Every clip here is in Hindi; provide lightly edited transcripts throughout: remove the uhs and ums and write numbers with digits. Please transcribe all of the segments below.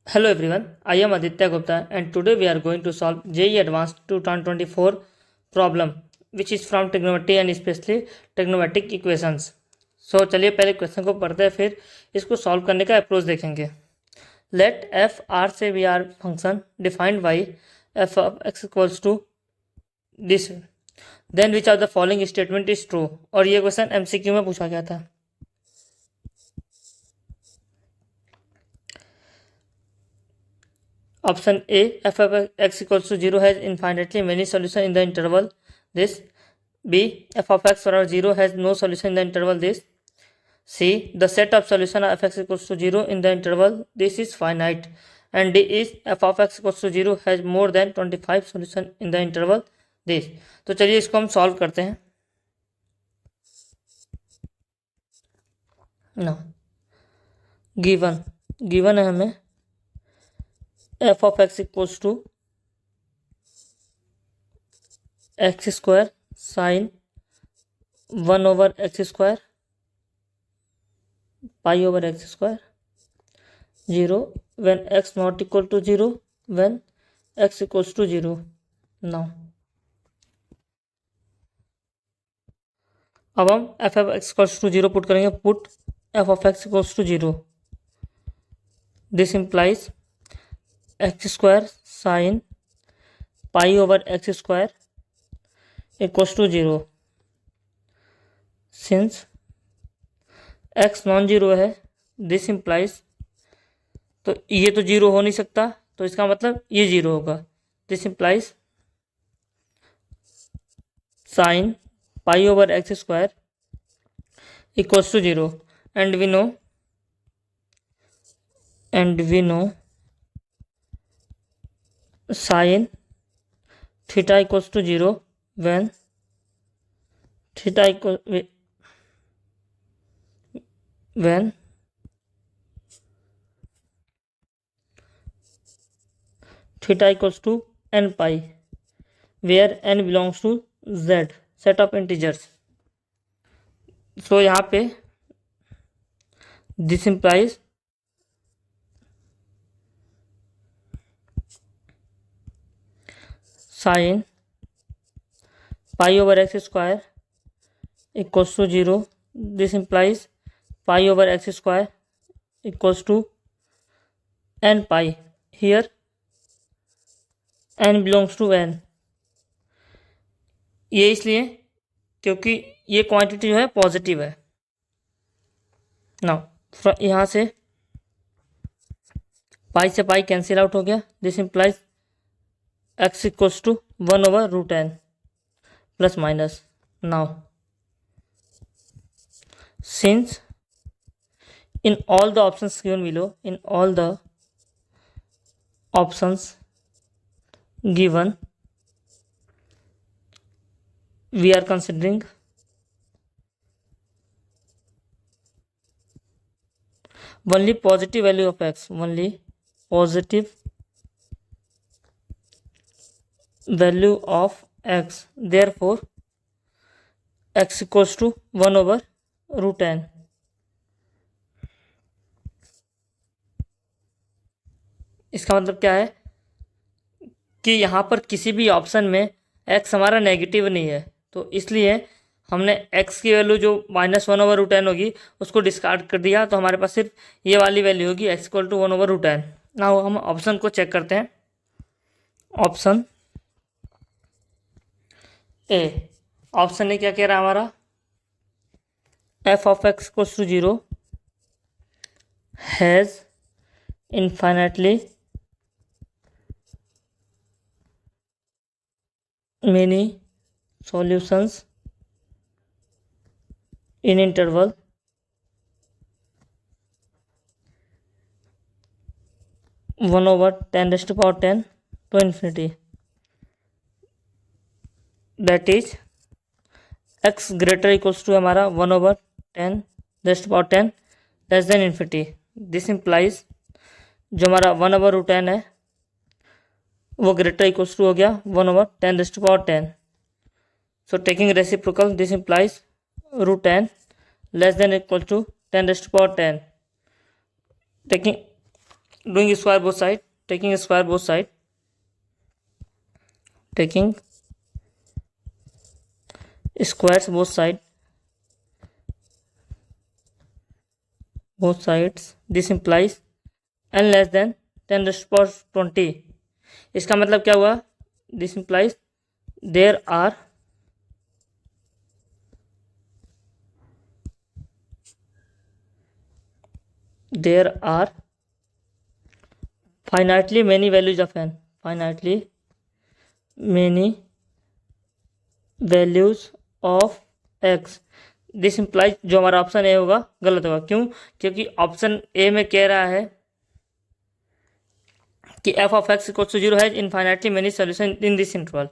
Hello everyone, I am Aditya Gupta and today we are going to solve JEE Advanced 2024 problem which is from trigonometry and especially trigonometric equations. So चलिए पहले क्वेश्चन को पढ़ते हैं फिर इसको सॉल्व करने का अप्रोच देखेंगे. Let f r से we are function defined by f of x equals to this, then which of the following statement is true. और ये क्वेश्चन MCQ में पूछा गया था. Option A, f of x equals to 0 has infinitely many solutions in the interval this. B, f of x for 0 has no solution in the interval this. C, the set of solution of f(x) equals to 0 in the interval this is finite. And D is f of x equals to 0 has more than 25 solution in the interval this. तो चलिए इसको हम सॉल्व करते हैं. ना गिवन है हमें f of x equals to x square sin 1 over x square pi over x square 0 when x not equal to 0 when x equals to 0. now अब हम f of x equals to 0 put करेंगे. Put f of x equals to 0. this implies x square sin pi over x square equals to 0. since x non zero है, दिस इम्प्लाइज, तो ये तो जीरो हो नहीं सकता, तो इसका मतलब ये जीरो होगा. This implies sine pi over x square equals to 0. And we know sine theta equals to 0 when theta equals to n pi where n belongs to z set of integers. so यहाँ पे this implies sin pi over x square equals to 0. this implies pi over x square equals to n pi. here n belongs to n. ये इसलिए क्योंकि ये क्वांटिटी जो है पॉजिटिव है. नाउ यहाँ से पाई से पाई कैंसिल आउट हो गया. This implies x equals to 1 over root n plus minus. now since in all the options given below, we are considering only positive value of x, only positive value of x. therefore x equals to 1 over root n. इसका मतलब क्या है कि यहाँ पर किसी भी ऑप्शन में x हमारा नेगेटिव नहीं है, तो इसलिए हमने x की वैल्यू जो -1 over root n होगी उसको डिस्कार्ड कर दिया, तो हमारे पास सिर्फ ये वाली वैल्यू होगी x equal to 1 over root n. Now हम ऑप्शन को चेक करते हैं. ऑप्शन ए, ऑप्शन ए क्या कह रहा है हमारा, f of x equals to 0 has infinitely many solutions in interval (1 over 10 raised to power 10 to infinity). that is x greater equals to हमारा 1 over 10 raised to power 10 less than infinity. this implies जो हमारा 1 over root n है वो ग्रेटर इक्वल्स टू हो गया 1 over 10 raised to power 10. so taking reciprocal, this implies root n less than equal to 10 raised to power 10. taking doing square both side, taking square both side, taking squares both sides. This implies n less than 10 raised to power 20. इसका मतलब क्या हुआ? This implies there are finitely many values of n. Finitely many values of x. This implies जो हमारा ऑप्शन ए होगा गलत होगा। क्यों? क्योंकि ऑप्शन ए में कह रहा है कि f of x equals to zero has infinitely many solution in this interval,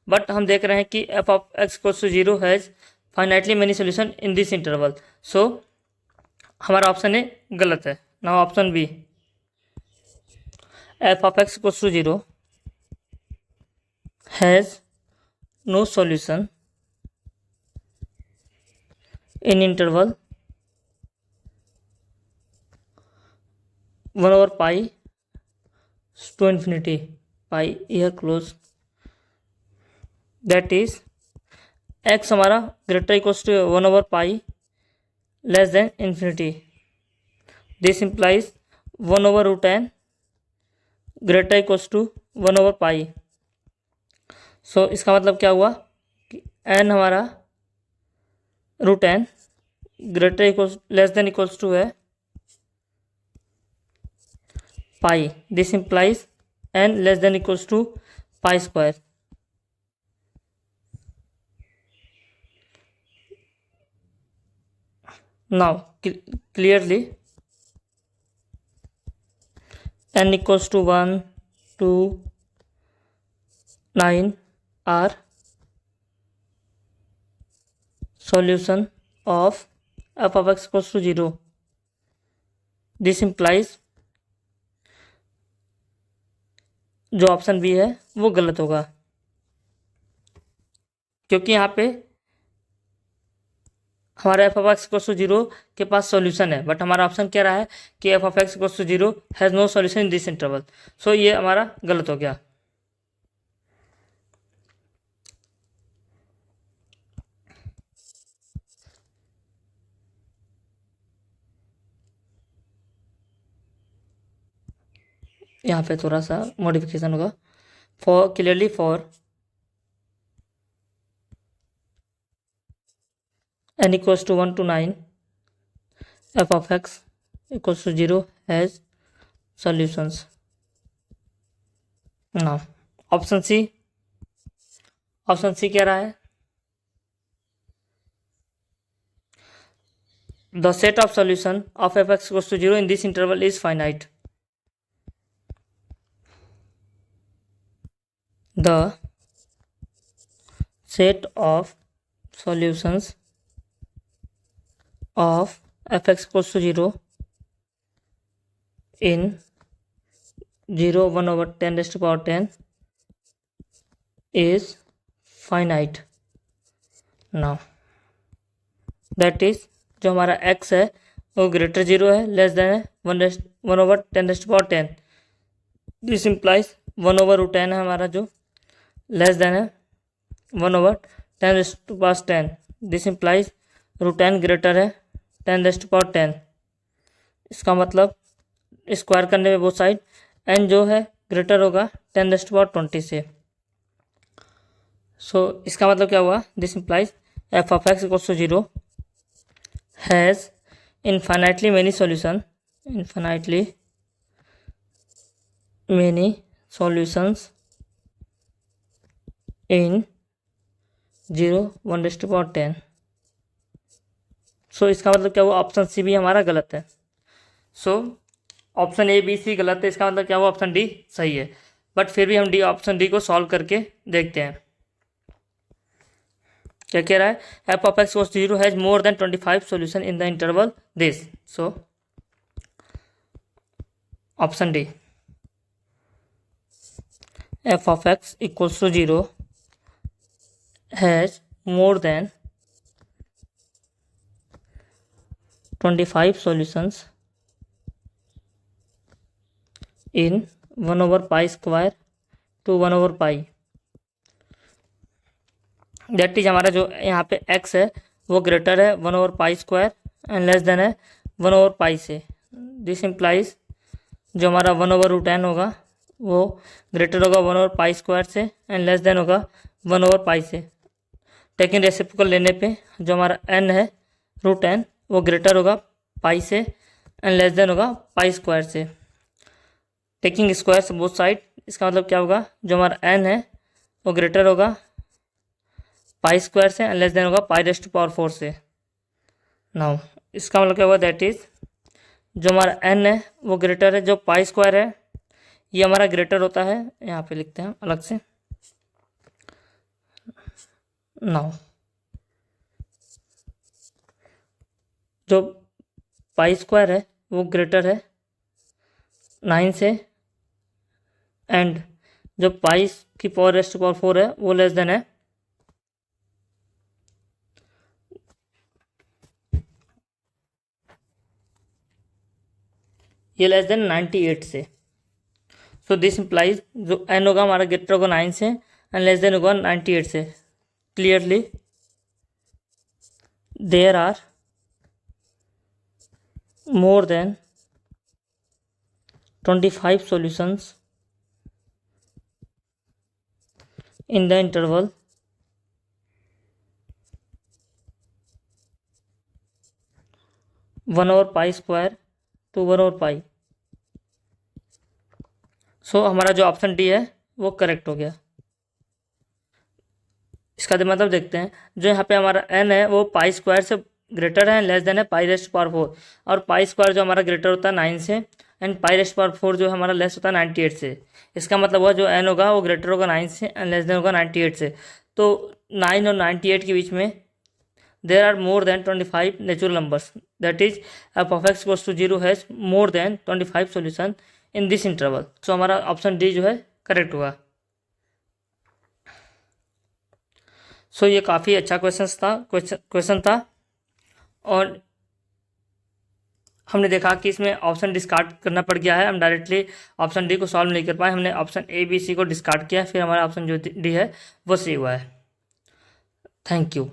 but हम देख रहे हैं कि f of x equals to zero has finitely many solution in this interval. So हमारा ऑप्शन ए गलत है। Now option B, f of x equals to zero has no solution in interval 1 over pi to infinity, pi here close, that is x हमारा greater equals to 1 over pi less than infinity. This implies 1 over root n greater equals to 1 over pi. So इसका मतलब क्या हुआ कि n हमारा root n greater equals less than equals to है pi. This implies n less than equals to pi square. Now clearly n equals to 1, 2, 9 are solution of f of x equals to 0. This implies जो ऑप्शन बी है वो गलत होगा, क्योंकि यहाँ पे हमारा f of x equals to zero के पास सॉल्यूशन है, बट हमारा ऑप्शन कह रहा है कि f of x equals to zero has no solution in this interval. So ये हमारा गलत हो गया. यहाँ पे थोड़ा सा मॉडिफिकेशन होगा. For clearly for n equals to 1 to 9 f of x equals to 0 has solutions. Now option C कह रहा है the set of solution of f x equals to 0 in this interval is finite. The set of solutions of f(x) equals to 0 in 0, 1 over 10 raised to power 10 is finite. Now that is जो हमारा x है वो ग्रेटर 0 है, लेस देन है 1 over 10 raised to power 10. This implies 1 over root 10 है हमारा, जो लेस देन है 1 over 10 raised to power 10. This implies root 10 greater है 10 raised to power 10. इसका मतलब स्क्वायर करने में बोथ साइड n जो है ग्रेटर होगा 10 raised to power 20 से. सो इसका मतलब क्या हुआ? This implies F of x equals to 0 has infinitely many solution, infinitely many solutions in 0, 1 raised to power 10. So इसका मतलब क्या हुआ? ऑप्शन सी भी हमारा गलत है. So option A B C गलत है, इसका मतलब क्या हुआ? ऑप्शन डी सही है. बट फिर भी हम ऑप्शन डी को सॉल्व करके देखते हैं. क्या कह रहा है? F of x equals to 0 has more than 25 solution in the interval this. So option D, f of x equals to 0 has more than 25 solutions in 1/π² to 1/π। That is हमारा जो यहाँ पे x है वो ग्रेटर है 1/π² एंड लेस देन है 1/π से। दिस इम्प्लाइज जो हमारा 1/√n होगा वो ग्रेटर होगा 1/π² से एंड लेस देन होगा 1/π से। टेकिंग रेसिप्रोकल लेने पे जो हमारा n है √n वो ग्रेटर होगा पाई से एंड लेस देन होगा π² से। टेकिंग स्क्वायर बोथ साइड, इसका मतलब क्या होगा, जो हमारा n है वो ग्रेटर होगा π² से एंड लेस देन होगा π⁴ से। नाउ इसका मतलब क्या होगा, दैट इज जो हमारा n है वो ग्रेटर है, जो π² है ये हमारा ग्रेटर होता है, यहाँ पे लिखते हैं अलग से। नाउ जो π² है वो ग्रेटर है 9 से एंड जो π⁴ है वो लेस देन है ये लेस देन 98 से। सो दिस इम्प्लाइज जो n होगा हमारा ग्रेटर होगा 9 से एंड लेस देन होगा 98 से। Clearly there are more than 25 solutions in the interval 1/π² to 1/π। So हमारा जो ऑप्शन डी है वो करेक्ट हो गया। इसका मतलब देखते हैं, जो यहाँ पे हमारा n है वो π² से ग्रेटर है, लेस देन है π⁴, और π² जो हमारा ग्रेटर होता है 9 से एंड π⁴ जो हमारा लेस होता है 98 से। इसका मतलब हुआ जो n होगा वो ग्रेटर होगा 9 से एंड लेस देन होगा 98 से। तो 9 और 98 के बीच में there are more than 25 natural numbers, that is f of x goes to 0 has more than 25 solution in this interval. So हमारा ऑप्शन डी जो है करेक्ट हुआ। सो ये काफ़ी अच्छा क्वेश्चन था और हमने देखा कि इसमें ऑप्शन डिस्कार्ड करना पड़ गया है। हम डायरेक्टली ऑप्शन डी को सॉल्व नहीं कर पाए, हमने ऑप्शन ए बी सी को डिस्कार्ड किया, फिर हमारा ऑप्शन जो डी है वो सही हुआ है। Thank you.